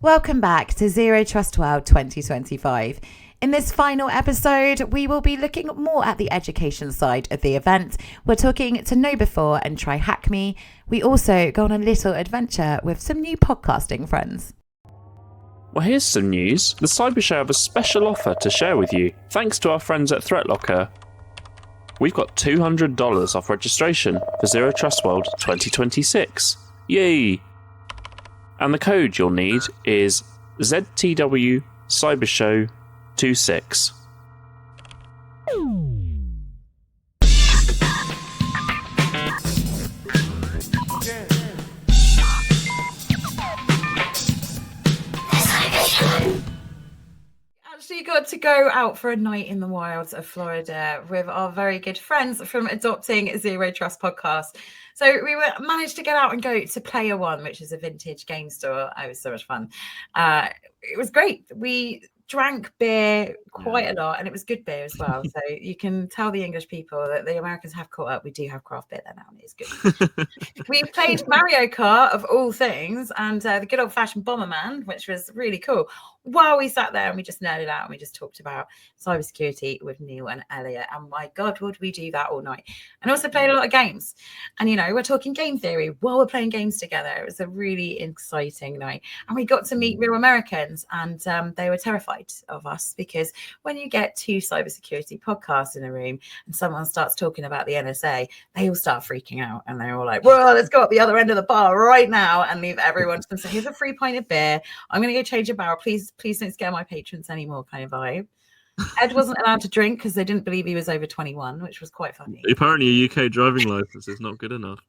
Welcome back to Zero Trust World 2025. In this final episode, we will be looking more at the education side of the event. We're talking to KnowBe4 and Try Hack Me. We also go on a little adventure with some new podcasting friends. Well, here's some news. The Cyber Show have a special offer to share with you, thanks to our friends at ThreatLocker. We've got $200 off registration for Zero Trust World 2026. Yay! And the code you'll need is ZTW Cybershow 26. Actually got to go out for a night in the wilds of Florida with our very good friends from Adopting Zero Trust podcast. So we managed to get out and go to Player One, which is a vintage game store. It was so much fun. It was great. We drank beer quite a lot, and it was good beer as well. So you can tell the English people that the Americans have caught up. We do have craft beer there now, and it's good. We played Mario Kart, of all things, and the good old-fashioned Bomberman, which was really cool. While we sat there and we just nerded out and we just talked about cybersecurity with Neil and Elliot. And my God, would we do that all night? And also played a lot of games. And, you know, we're talking game theory while we're playing games together. It was a really exciting night. And we got to meet real Americans, and they were terrified of us because when you get two cybersecurity podcasts in a room and someone starts talking about the NSA, they all start freaking out. And they're all like, well, let's go up the other end of the bar right now and leave everyone to say, here's a free pint of beer. I'm going to go change a barrel. Please don't scare my patrons anymore kind of vibe. Ed wasn't allowed to drink because they didn't believe he was over 21, which was quite funny. Apparently a UK driving license is not good enough.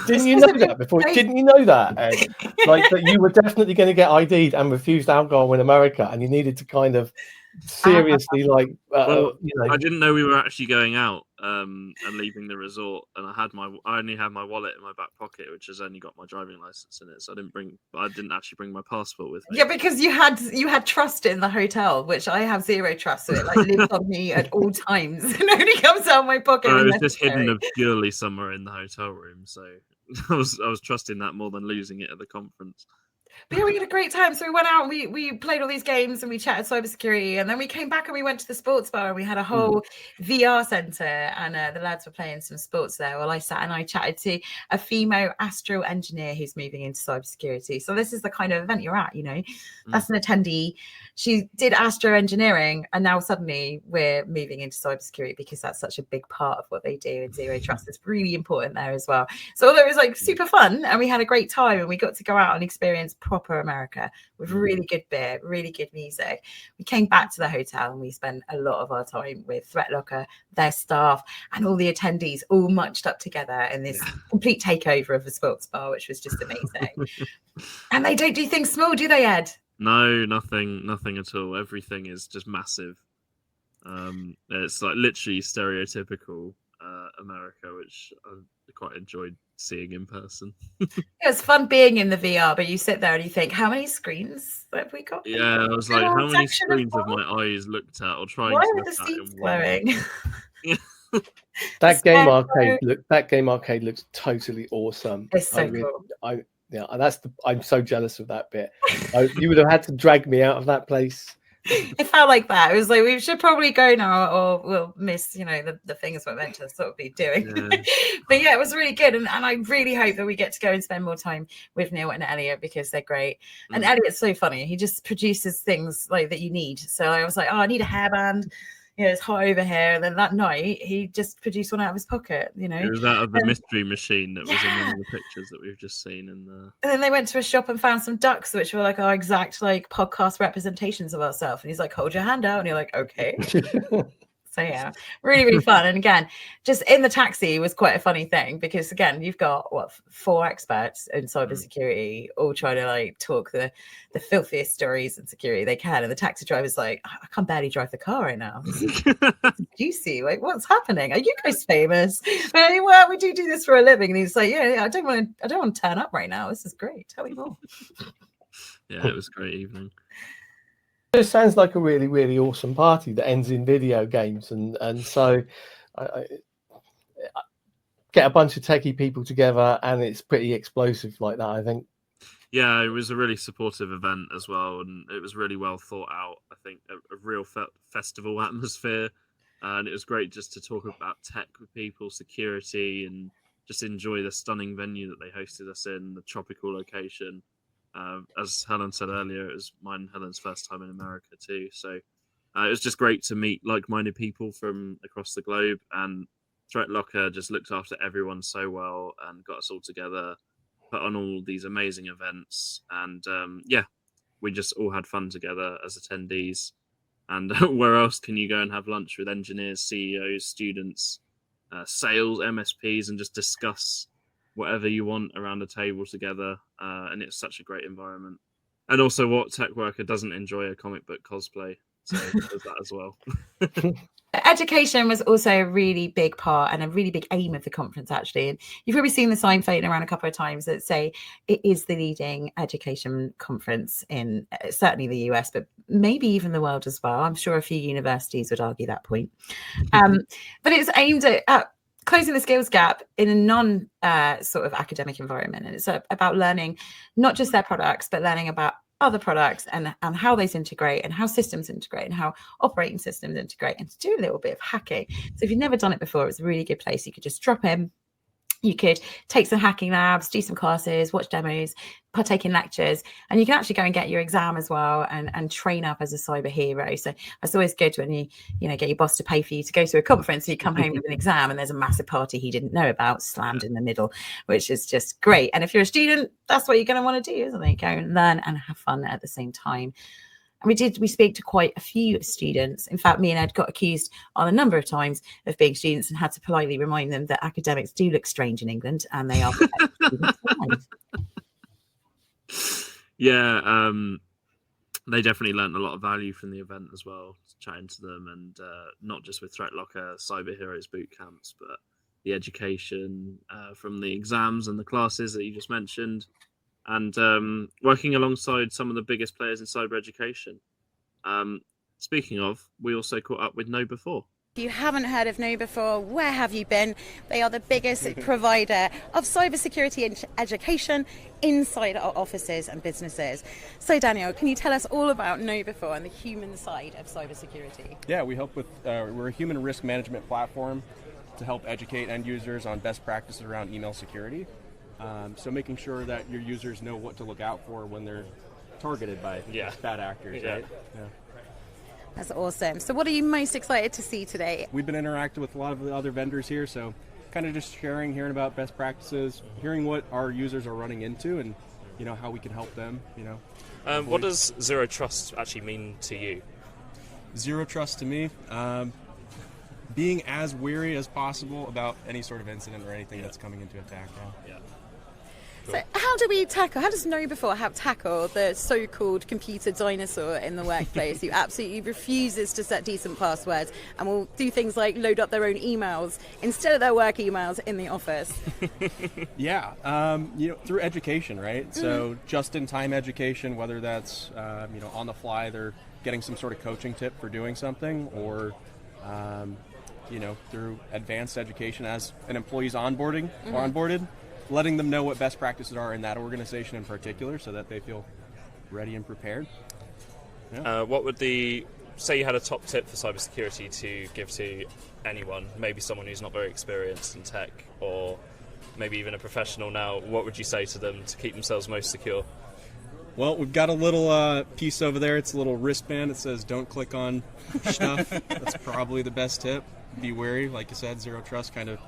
Didn't you know that before? Didn't you know that, Ed? Like that you were definitely going to get ID'd and refused alcohol in America, and you needed to kind of seriously, you know. I didn't know we were actually going out and leaving the resort, and I only had my wallet in my back pocket, which has only got my driving license in it. So I didn't actually bring my passport with me. Yeah, because you had trust in the hotel, which I have zero trust. So it lives on me at all times. It only comes out of my pocket. It was just hidden obscurely somewhere in the hotel room. So I was trusting that more than losing it at the conference. But yeah, we had a great time. So we went out and we played all these games and we chatted cybersecurity, and then we came back and we went to the sports bar and we had a whole VR center, and the lads were playing some sports there. Well, I sat and I chatted to a female astro engineer who's moving into cybersecurity. So this is the kind of event you're at, you know. That's an attendee. She did astro engineering, and now suddenly we're moving into cybersecurity because that's such a big part of what they do in Zero Trust. It's really important there as well. So although it was like super fun and we had a great time and we got to go out and experience proper America with really good beer, really good music, we came back to the hotel and we spent a lot of our time with ThreatLocker, their staff, and all the attendees all munched up together in this complete takeover of a sports bar, which was just amazing. And they don't do things small, do they, Ed? No, nothing at all. Everything is just massive. It's like literally stereotypical America, which I quite enjoyed seeing in person. It's fun being in the VR, but you sit there and you think, how many screens have we got? Yeah, I was like, how many screens have my eyes looked at or trying Why to are look the at seats in one? glowing? That game arcade looks totally awesome. It's so cool. I'm so jealous of that bit. You would have had to drag me out of that place. It felt like that. It was like, we should probably go now or we'll miss, you know, the things we're meant to sort of be doing. Yeah. But yeah, it was really good. And I really hope that we get to go and spend more time with Neil and Elliot because they're great. And Elliot's so funny. He just produces things like that you need. So I was like, oh, I need a hairband. You know, it's hot over here. And then that night, he just produced one out of his pocket, you know. It was out of the mystery machine that was in one of the pictures that we've just seen. And then they went to a shop and found some ducks, which were like our exact like podcast representations of ourselves. And he's like, hold your hand out. And you're like, okay. So yeah, really, really fun. And again, just in the taxi was quite a funny thing because again, you've got 4 experts in cybersecurity all trying to like talk the filthiest stories in security they can. And the taxi driver's like, I can barely drive the car right now. This is juicy. Like, what's happening? Are you guys famous? Well, we do this for a living. And he's like, yeah, I don't want to turn up right now. This is great. Tell me more. Yeah, it was a great evening. It sounds like a really, really awesome party that ends in video games, and so I get a bunch of techie people together, and it's pretty explosive like that, I think. Yeah, it was a really supportive event as well, and it was really well thought out. I think a real festival atmosphere, and it was great just to talk about tech with people, security, and just enjoy the stunning venue that they hosted us in, the tropical location. As Helen said earlier, it was mine and Helen's first time in America too, so it was just great to meet like-minded people from across the globe, and Threat Locker just looked after everyone so well and got us all together, put on all these amazing events, and we just all had fun together as attendees. And where else can you go and have lunch with engineers, CEOs, students, sales, MSPs, and just discuss whatever you want around the table together? And it's such a great environment. And also, what tech worker doesn't enjoy a comic book cosplay? So there's that as well. Education was also a really big part and a really big aim of the conference, actually. And you've probably seen the sign floating around a couple of times that say it is the leading education conference in certainly the US, but maybe even the world as well. I'm sure a few universities would argue that point. But it's aimed at closing the skills gap in a non sort of academic environment. And it's about learning not just their products, but learning about other products and how they integrate and how systems integrate and how operating systems integrate, and to do a little bit of hacking. So if you've never done it before, it's a really good place. You could just drop in. You could take some hacking labs, do some classes, watch demos, partake in lectures, and you can actually go and get your exam as well and train up as a cyber hero. So it's always good when you get your boss to pay for you to go to a conference, and you come home with an exam and there's a massive party he didn't know about slammed in the middle, which is just great. And if you're a student, that's what you're going to want to do, isn't it? Go and learn and have fun at the same time. And we speak to quite a few students. In fact, me and Ed got accused on a number of times of being students and had to politely remind them that academics do look strange in England, and they are students. Yeah, they definitely learned a lot of value from the event as well, chatting to them, and not just with Threat Locker, Cyber Heroes boot camps, but the education from the exams and the classes that you just mentioned. And working alongside some of the biggest players in cyber education. Speaking of, we also caught up with KnowBe4. If you haven't heard of KnowBe4, where have you been? They are the biggest provider of cybersecurity education inside our offices and businesses. So Daniel, can you tell us all about KnowBe4 and the human side of cybersecurity? Yeah, we help with, we're a human risk management platform to help educate end users on best practices around email security. So making sure that your users know what to look out for when they're targeted by bad actors, right? Yeah. That's awesome. So what are you most excited to see today? We've been interacting with a lot of the other vendors here, so kind of just hearing about best practices, hearing what our users are running into, and how we can help them. What does Zero Trust actually mean to you? Zero Trust to me, being as wary as possible about any sort of incident or anything that's coming into attack. Yeah. So how does KnowBe4 tackle the so-called computer dinosaur in the workplace who absolutely refuses to set decent passwords and will do things like load up their own emails instead of their work emails in the office? Through education, right? So just-in-time education, whether that's, on the fly, they're getting some sort of coaching tip for doing something, or through advanced education as an employee's onboarded, letting them know what best practices are in that organization in particular so that they feel ready and prepared. Yeah. What would say you had a top tip for cybersecurity to give to anyone, maybe someone who's not very experienced in tech, or maybe even a professional now, what would you say to them to keep themselves most secure? Well, we've got a little piece over there. It's a little wristband. It says, don't click on stuff. That's probably the best tip. Be wary, like you said, Zero Trust, kind of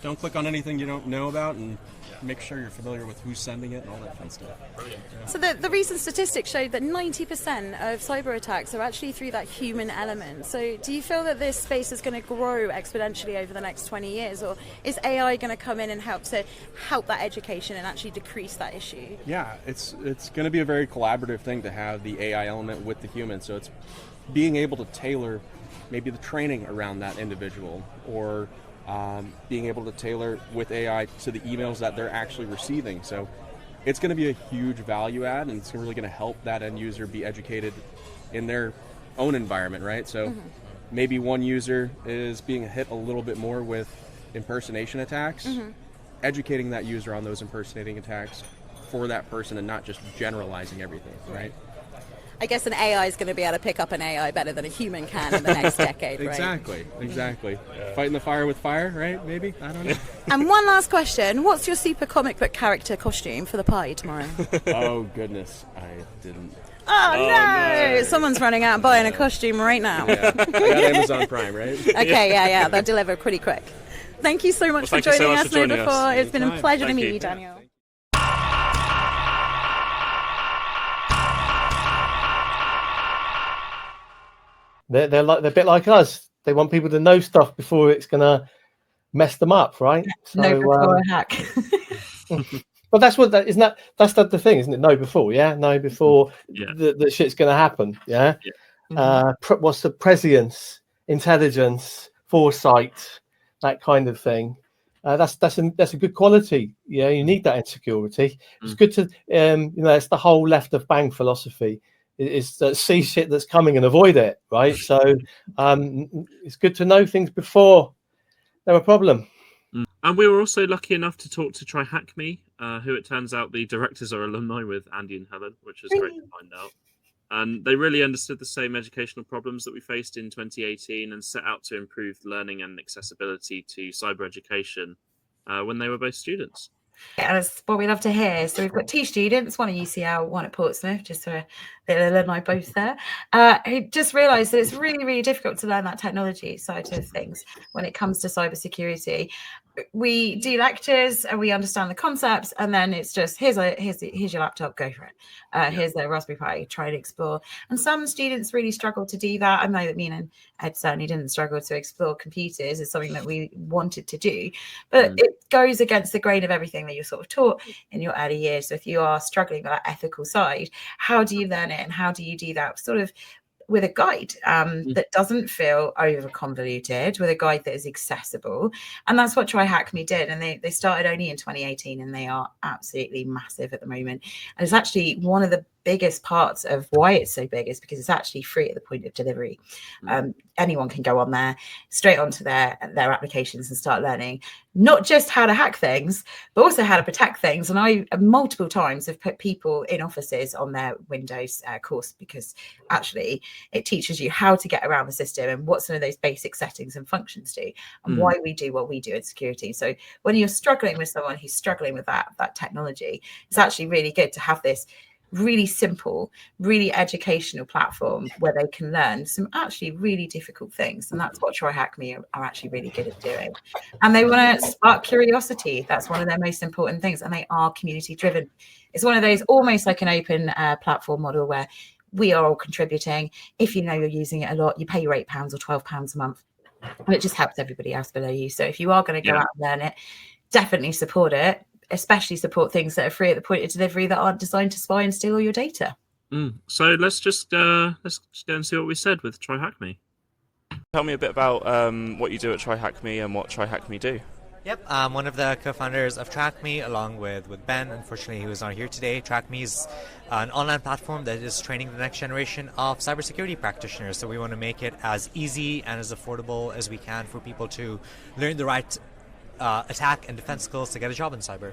don't click on anything you don't know about, and make sure you're familiar with who's sending it and all that fun stuff. Yeah. So the recent statistics showed that 90% of cyber attacks are actually through that human element. So do you feel that this space is going to grow exponentially over the next 20 years, or is AI going to come in and help that education and actually decrease that issue? Yeah, it's going to be a very collaborative thing to have the AI element with the human. So it's being able to tailor maybe the training around that individual, or being able to tailor with AI to the emails that they're actually receiving. So it's going to be a huge value add, and it's really going to help that end user be educated in their own environment, right? So maybe one user is being hit a little bit more with impersonation attacks, educating that user on those impersonating attacks, for that person and not just generalizing everything, right? I guess an AI is going to be able to pick up an AI better than a human can in the next decade, right? Exactly. Fighting the fire with fire, right? Maybe? I don't know. And one last question. What's your super comic book character costume for the party tomorrow? Oh, goodness. I didn't. Oh, no! Someone's running out and buying a costume right now. Yeah. I got Amazon Prime, right? Okay, yeah. They'll deliver pretty quick. Thank you so much for joining us, Nova4. It's been a pleasure to meet you, Daniel. They're a bit like us. They want people to know stuff before it's gonna mess them up, right? So, No before a hack. but that's the thing, isn't it? Know before, yeah. Know before the shit's gonna happen, yeah. What's the prescience, intelligence, foresight, that kind of thing. That's a good quality. Yeah, you need that in security. It's good to it's the whole left of bang philosophy. Is see shit that's coming and avoid it, right? So it's good to know things before they're a problem. And we were also lucky enough to talk to TryHackMe, who it turns out the directors are alumni with Andy and Helen, which was great to find out. And they really understood the same educational problems that we faced in 2018 and set out to improve learning and accessibility to cyber education when they were both students. Yeah, that's what we love to hear. So we've got 2 students, one at UCL, one at Portsmouth, just so the alumni both there, who just realised that it's really, really difficult to learn that technology side of things when it comes to cybersecurity. We do lectures and we understand the concepts, and then it's just here's your laptop, go for it. Here's the Raspberry Pi, try and explore. And some students really struggle to do that. I know that me and Ed certainly didn't struggle to explore computers. It's something that we wanted to do, but it goes against the grain of everything that you're sort of taught in your early years. So if you are struggling with that ethical side, how do you learn it, and how do you do that sort of with a guide that doesn't feel over convoluted, with a guide that is accessible? And that's what TryHackMe did. And they started only in 2018, and they are absolutely massive at the moment. And it's actually one of the biggest parts of why it's so big is because it's actually free at the point of delivery. Anyone can go on there, straight onto their applications and start learning not just how to hack things, but also how to protect things. And I multiple times have put people in offices on their Windows course, because actually it teaches you how to get around the system and what some of those basic settings and functions do, and why we do what we do in security. So when you're struggling with someone who's struggling with that technology, it's actually really good to have this really simple, really educational platform where they can learn some actually really difficult things. And that's what TryHackMe are actually really good at doing. And they want to spark curiosity. That's one of their most important things. And they are community driven. It's one of those almost like an open platform model where we are all contributing. If you know you're using it a lot, you pay your £8 or £12 a month, and it just helps everybody else below you. So if you are going to go out and learn it, definitely support it. Especially support things that are free at the point of delivery that aren't designed to spy and steal all your data. So let's just go and see what we said with TryHackMe. Tell me a bit about what you do at TryHackMe and what TryHackMe do. Yep, I'm one of the co-founders of TryHackMe along with Ben. Unfortunately, he was not here today. TryHackMe is an online platform that is training the next generation of cybersecurity practitioners. So we want to make it as easy and as affordable as we can for people to learn the right attack and defense skills to get a job in cyber.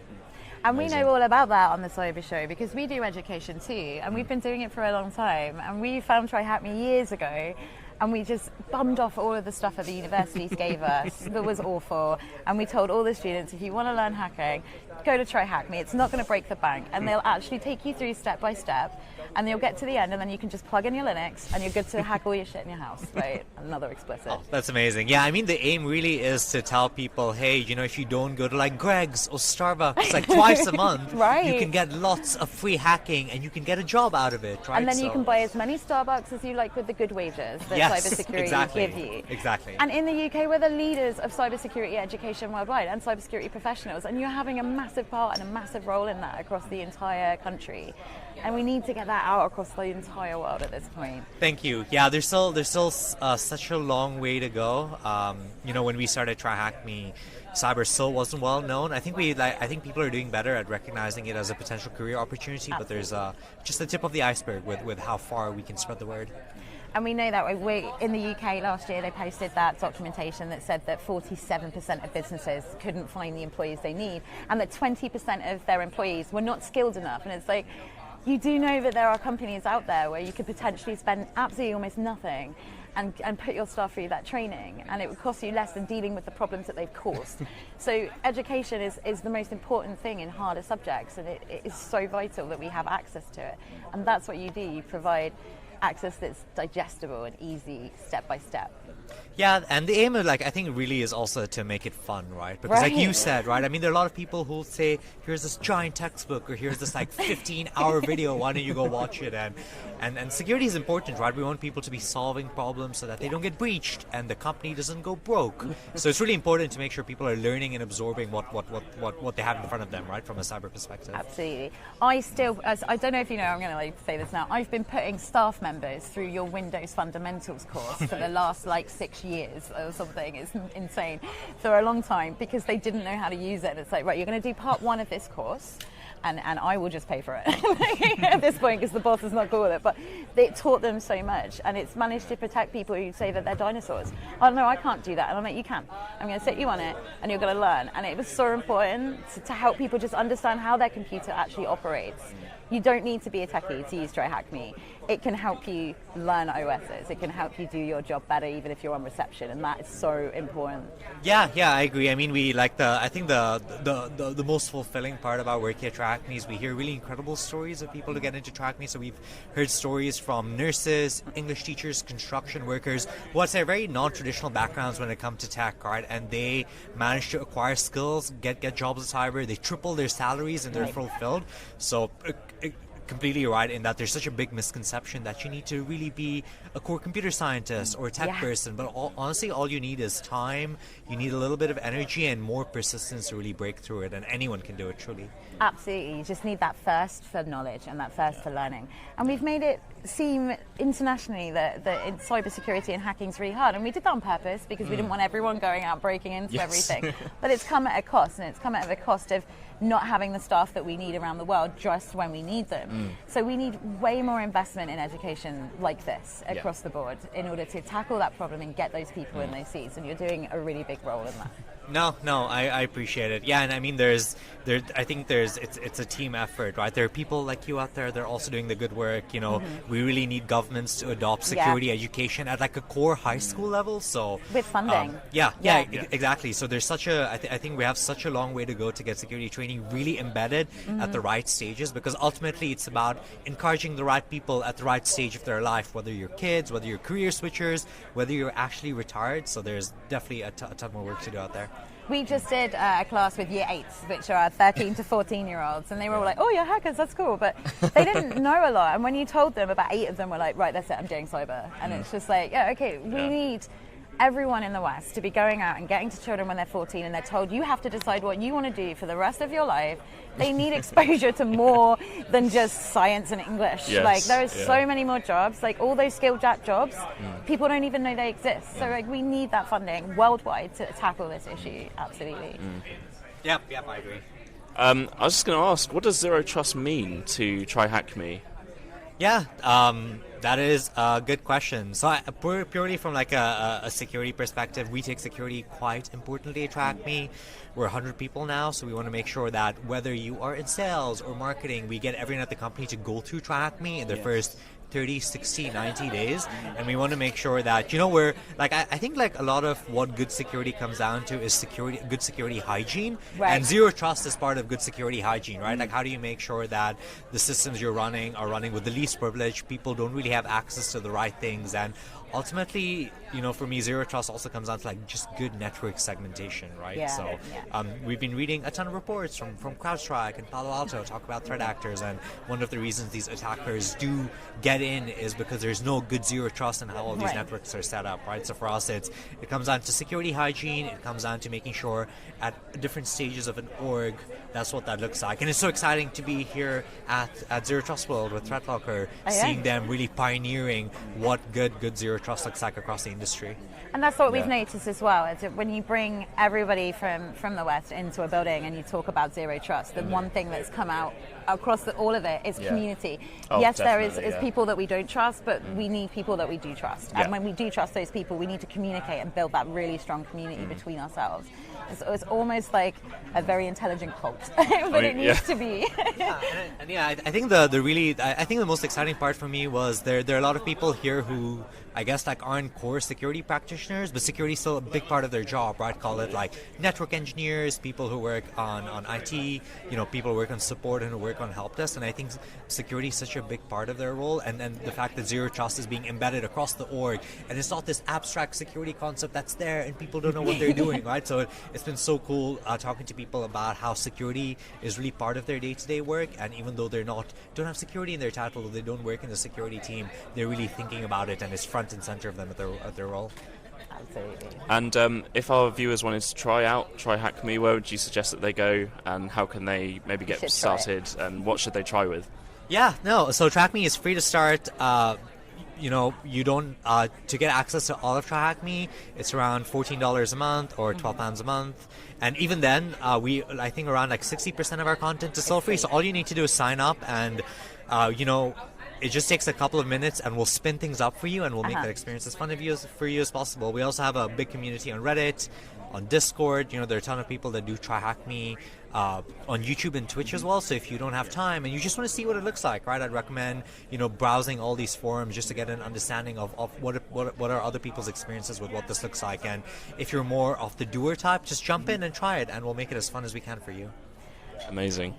And we know all about that on the Cyber Show because we do education too, and we've been doing it for a long time. And we found TryHackMe years ago, and we just bummed off all of the stuff that the universities gave us that was awful. And we told all the students, if you want to learn hacking, go to TryHackMe. It's not going to break the bank, and they'll actually take you through step by step. And you'll get to the end, and then you can just plug in your Linux, and you're good to hack all your shit in your house. Right? Another explicit. Oh, that's amazing. Yeah, I mean, the aim really is to tell people, hey, you know, if you don't go to like Greg's or Starbucks like twice a month, right, you can get lots of free hacking, and you can get a job out of it, right? And then you can buy as many Starbucks as you like with the good wages that cybersecurity give you. Exactly. And in the UK, we're the leaders of cybersecurity education worldwide and cybersecurity professionals, and you're having a massive part and a massive role in that across the entire country. And we need to get that out across the entire world at this point. Thank you. Yeah, there's still such a long way to go. You know, when we started TryHackMe, cyber still wasn't well known. I think people are doing better at recognizing it as a potential career opportunity. Absolutely. But there's just the tip of the iceberg with how far we can spread the word. And we know that in the UK last year, they posted that documentation that said that 47% of businesses couldn't find the employees they need, and that 20% of their employees were not skilled enough. And it's like, you do know that there are companies out there where you could potentially spend absolutely almost nothing and put your staff through that training, and it would cost you less than dealing with the problems that they've caused. So education is the most important thing in harder subjects, and it is so vital that we have access to it. And that's what you do. You provide access that's digestible and easy, step by step. Yeah, and the aim of, like, I think really is also to make it fun, right? Because like you said, right, I mean, there are a lot of people who'll say, here's this giant textbook, or here's this like 15-hour video, why don't you go watch it? And security is important, right? We want people to be solving problems so that they don't get breached and the company doesn't go broke. So it's really important to make sure people are learning and absorbing what they have in front of them, right, from a cyber perspective. Absolutely. I don't know if you know, I'm going to say this now, I've been putting staff members through your Windows Fundamentals course for the last 6 years or something. It's insane. For a long time, because they didn't know how to use it. It's like, right, you're going to do part 1 of this course, and I will just pay for it at this point, because the boss is not cool with it. But it taught them so much, and it's managed to protect people who say that they're dinosaurs. Oh no, I can't do that. And I'm like, you can. I'm going to set you on it, and you're going to learn. And it was so important to help people just understand how their computer actually operates. You don't need to be a techie to use TryHackMe. It can help you learn OSs. It can help you do your job better, even if you're on reception, and that is so important. Yeah, I agree. I mean, I think the most fulfilling part about working at TryHackMe is we hear really incredible stories of people who get into TryHackMe. So we've heard stories from nurses, English teachers, construction workers, who have very non-traditional backgrounds when it comes to tech, right? And they manage to acquire skills, get jobs in cyber. They triple their salaries, and they're fulfilled. So completely right in that there's such a big misconception that you need to really be a core computer scientist or a tech person, but honestly all you need is time, you need a little bit of energy and more persistence to really break through it, and anyone can do it, truly. Absolutely, you just need that thirst for knowledge and that thirst for learning. And we've made it seem internationally that in cybersecurity and hacking is really hard, and we did that on purpose because we didn't want everyone going out breaking into everything. But it's come at a cost, and it's come at a cost of not having the staff that we need around the world just when we need them. So we need way more investment in education like this across the board in order to tackle that problem and get those people in those seats, and you're doing a really big role in that. No, I appreciate it. Yeah, and I mean, I think it's a team effort, right? There are people like you out there that are also doing the good work. You know, we really need governments to adopt security education at like a core high school level. So with funding. Exactly. So there's I think we have such a long way to go to get security training really embedded at the right stages, because ultimately it's about encouraging the right people at the right stage of their life, whether you're kids, whether you're career switchers, whether you're actually retired. So there's definitely a ton more work to do out there. We just did a class with year 8s, which are 13 to 14-year-olds, and they were all like, oh, you're hackers, that's cool. But they didn't know a lot. And when you told them, about 8 of them were like, right, that's it, I'm doing cyber. And it's just like, we need everyone in the West to be going out and getting to children when they're 14 and they're told you have to decide what you want to do for the rest of your life. They need exposure to more than just science and English. There's so many more jobs, all those skilled jobs, people don't even know they exist. So we need that funding worldwide to tackle this issue. Absolutely. Yep, I agree. I was just going to ask, what does Zero Trust mean to TryHackMe? Yeah, that is a good question. So purely from a security perspective, we take security quite importantly at TryHackMe. We're 100 people now, so we want to make sure that whether you are in sales or marketing, we get everyone at the company to go through TryHackMe in their first 30, 60, 90 days, and we want to make sure that, we're I think a lot of what good security comes down to is good security hygiene, and Zero Trust is part of good security hygiene, right? How do you make sure that the systems you're running are running with the least privilege, people don't really have access to the right things, and ultimately, for me, Zero Trust also comes down to just good network segmentation, right? We've been reading a ton of reports from CrowdStrike and Palo Alto talk about threat actors, and one of the reasons these attackers do get in is because there's no good Zero Trust in how all these networks are set up, right? So for us, it comes down to security hygiene. It comes down to making sure at different stages of an org, that's what that looks like. And it's so exciting to be here at Zero Trust World with ThreatLocker, seeing them really pioneering what good Zero trust looks like across the industry. And that's what we've noticed as well. Is that when you bring everybody from the West into a building and you talk about zero trust, the one thing that's come out across all of it is community. Yes, there is people that we don't trust, but we need people that we do trust. And when we do trust those people, we need to communicate and build that really strong community between ourselves. It's almost like a very intelligent cult, but it needs to be. I think the most exciting part for me was there are a lot of people here who I guess like aren't core security practitioners, but security is still a big part of their job, right? Call it like network engineers, people who work on IT, people who work on support and who work on help desk. And I think security is such a big part of their role. And then the fact that zero trust is being embedded across the org, and it's not this abstract security concept that's there and people don't know what they're doing, right? So it's been so cool talking to people about how security is really part of their day-to-day work. And even though don't have security in their title, they don't work in the security team, they're really thinking about it, and it's front and center of them at their role. Absolutely. And if our viewers wanted to try Hack Me, where would you suggest that they go, and how can they maybe get started, and what should they try with? So Track Me is free to start. You don't to get access to all of Hack Me, it's around $14 a month or £12 a month. And even then, I think around like 60% of our content is still free. So all you need to do is sign up, and it just takes a couple of minutes, and we'll spin things up for you, and we'll make that experience as fun for you as possible. We also have a big community on Reddit, on Discord. There are a ton of people that do Try Hack Me, on YouTube and Twitch as well. So if you don't have time and you just want to see what it looks like, right, I'd recommend browsing all these forums just to get an understanding of what are other people's experiences with what this looks like. And if you're more of the doer type, just jump in and try it, and we'll make it as fun as we can for you. Amazing.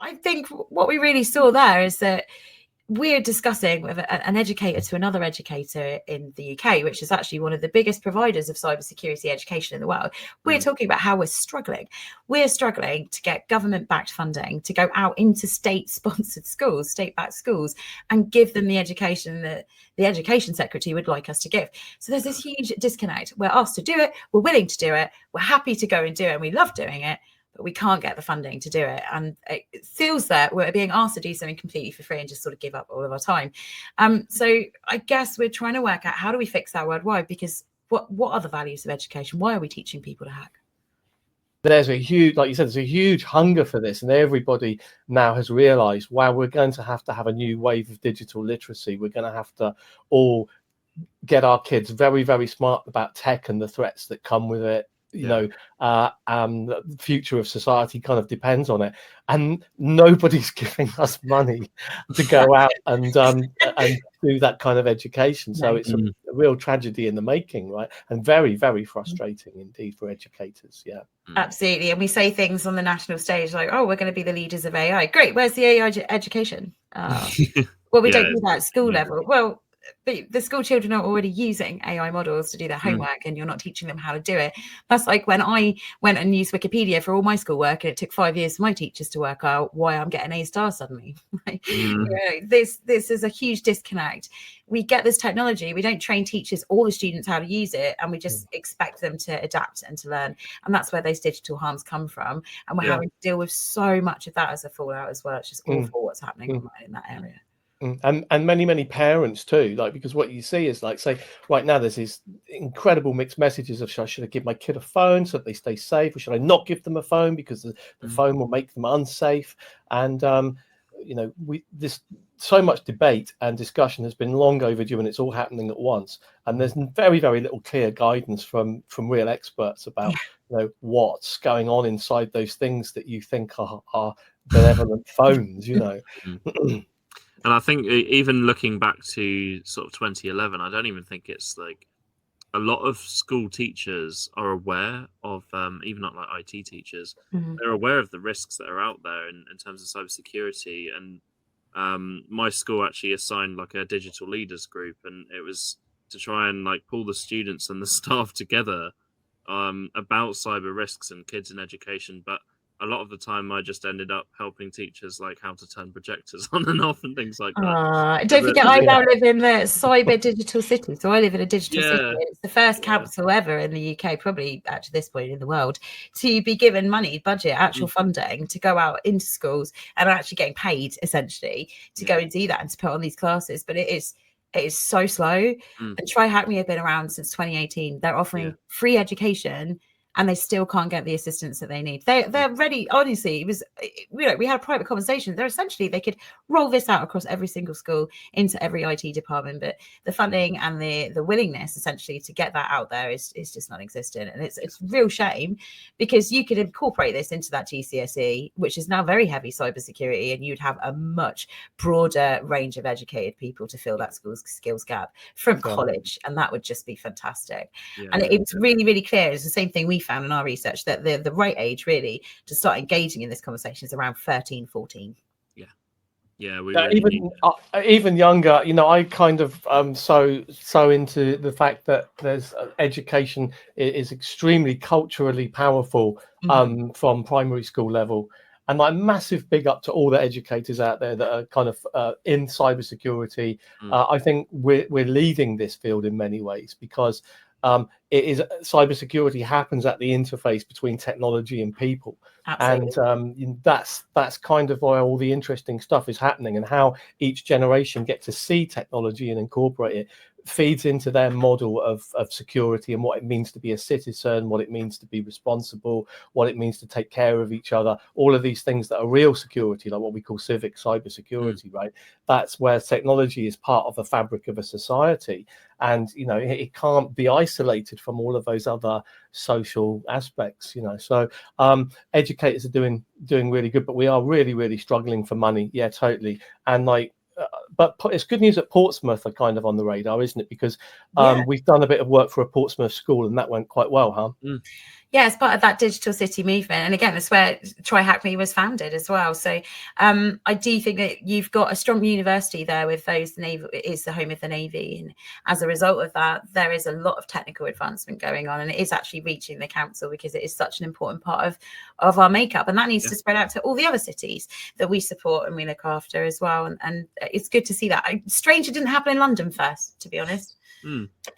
I think what we really saw there is that we're discussing with an educator to another educator in the UK, which is actually one of the biggest providers of cybersecurity education in the world. We're talking about how we're struggling. We're struggling to get government-backed funding to go out into state-sponsored schools, state-backed schools, and give them the education that the education secretary would like us to give. So there's this huge disconnect. We're asked to do it. We're willing to do it. We're happy to go and do it. And we love doing it. But we can't get the funding to do it. And it feels that we're being asked to do something completely for free and just sort of give up all of our time. So I guess we're trying to work out, how do we fix that worldwide? Because what are the values of education? Why are we teaching people to hack? There's a huge, like you said, there's a huge hunger for this. And everybody now has realized, wow, we're going to have a new wave of digital literacy. We're going to have to all get our kids very, very smart about tech and the threats that come with it. The future of society kind of depends on it, and nobody's giving us money to go out and do that kind of education. So it's a real tragedy in the making, right? And very, very frustrating indeed for educators. Yeah, absolutely. And we say things on the national stage like, "Oh, we're going to be the leaders of AI." Great. Where's the AI education? Well, we don't do that at school level. Well, the school children are already using AI models to do their homework, and you're not teaching them how to do it. That's like when I went and used Wikipedia for all my schoolwork, and it took 5 years for my teachers to work out why I'm getting A star suddenly. This is a huge disconnect. We get this technology, we don't train teachers or the students how to use it, and we just expect them to adapt and to learn. And that's where those digital harms come from. And we're having to deal with so much of that as a fallout as well. It's just awful what's happening online in that area. And many parents too, like, because what you see is, like, say right now there's these incredible mixed messages of, should I give my kid a phone so that they stay safe, or should I not give them a phone because the phone will make them unsafe? And this so much debate and discussion has been long overdue, and it's all happening at once, and there's very, very little clear guidance from real experts about what's going on inside those things that you think are benevolent phones. And I think even looking back to sort of 2011, I don't even think it's like a lot of school teachers are aware of, even not like IT teachers, they're aware of the risks that are out there in terms of cybersecurity. And my school actually assigned like a digital leaders group, and it was to try and like pull the students and the staff together about cyber risks and kids in education. But a lot of the time I just ended up helping teachers like how to turn projectors on and off and things like that. Don't forget, I now live in the cyber digital city. So I live in a digital city. It's the first council ever in the UK, probably at this point in the world, to be given money, budget, actual funding to go out into schools and actually getting paid essentially to go and do that and to put on these classes. But it is so slow. And Try Hack Me have been around since 2018. They're offering free education, and they still can't get the assistance that they need. They're ready. Honestly, it was, we had a private conversation. They could roll this out across every single school into every IT department, but the funding and the willingness essentially to get that out there is just non-existent. And it's a real shame, because you could incorporate this into that GCSE, which is now very heavy cybersecurity, and you'd have a much broader range of educated people to fill that school's skills gap from college, and that would just be fantastic. And it's really, really clear. It's the same thing we found in our research, that the right age really to start engaging in this conversation is around 13, 14. Even younger. I kind of so into the fact that there's education is extremely culturally powerful from primary school level. And like, massive big up to all the educators out there that are kind of in cybersecurity. I think we're leading this field in many ways, because it is cybersecurity happens at the interface between technology and people. Absolutely. And that's kind of why all the interesting stuff is happening, and how each generation get to see technology and incorporate it feeds into their model of security and what it means to be a citizen, what it means to be responsible, what it means to take care of each other, all of these things that are real security, like what we call civic cybersecurity, right? That's where technology is part of the fabric of a society. And, it can't be isolated from all of those other social aspects, So educators are doing really good, but we are really, really struggling for money. Yeah, totally. And but it's good news that Portsmouth are kind of on the radar, isn't it? Because we've done a bit of work for a Portsmouth school, and that went quite well, huh? Yeah, it's part of that digital city movement. And again, that's where Try Hack Me was founded as well. So I do think that you've got a strong university there with those. The Navy is the home of the Navy. And as a result of that, there is a lot of technical advancement going on. And it is actually reaching the council, because it is such an important part of our makeup. And that needs to spread out to all the other cities that we support and we look after as well. And it's good to see that. Strange it didn't happen in London first, to be honest.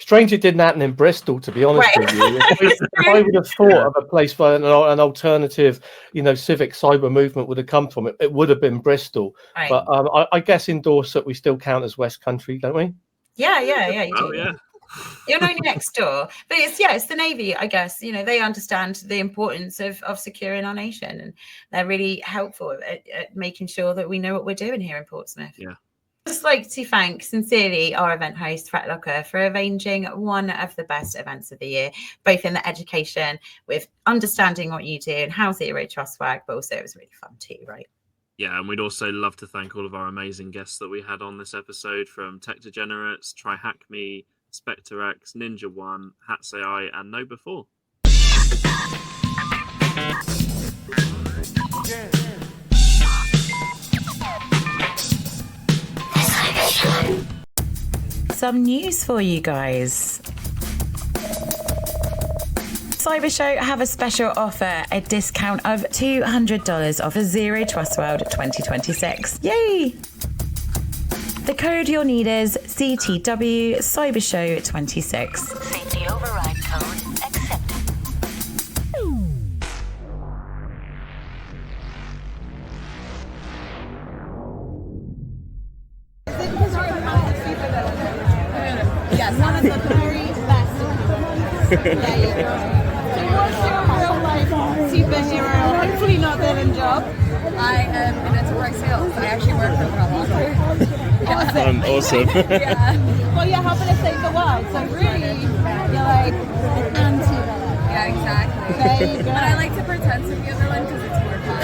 Strange it didn't happen in Bristol, to be honest with you. If I would have thought of a place where an alternative, civic cyber movement would have come from, it would have been Bristol. Right. But I guess in Dorset we still count as West Country, don't we? Yeah, you do. You're only next door, but it's the Navy, I guess. They understand the importance of securing our nation, and they're really helpful at making sure that we know what we're doing here in Portsmouth. I'd just like to thank sincerely our event host, ThreatLocker, for arranging one of the best events of the year, both in the education with understanding what you do and how Zero Trust work, but also it was really fun too, right? Yeah, and we'd also love to thank all of our amazing guests that we had on this episode, from Tech Degenerates, Try Hack Me, SpectreX, Ninja One, Hats AI, and Know Before. Some news for you guys. Cybershow have a special offer, a discount of $200 off a Zero Trust World 2026. Yay! The code you'll need is CTW Cybershow 26. Safety override code accepted. Yes, one of the very best. So what's your real life superhero, hopefully not villain job? I am in enterprise sales. I actually work for Throttle. Awesome. Yeah. Well, you're helping to save the world, so really, you're like an anti-villain. Yeah, exactly. There you go. But I like to pretend to be a villain because it's more fun.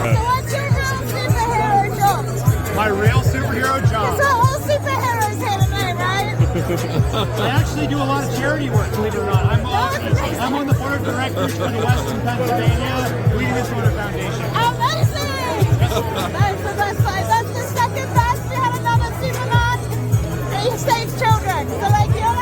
So what's your real superhero job? My real superhero job? So all superheroes here tonight, right? I actually do a lot of charity work, believe it or not. I'm on the board of directors for the Western Pennsylvania Bleeding Disorder Foundation. Amazing! That's the best side. That's the second best. We had another Superman. He saves children. So you're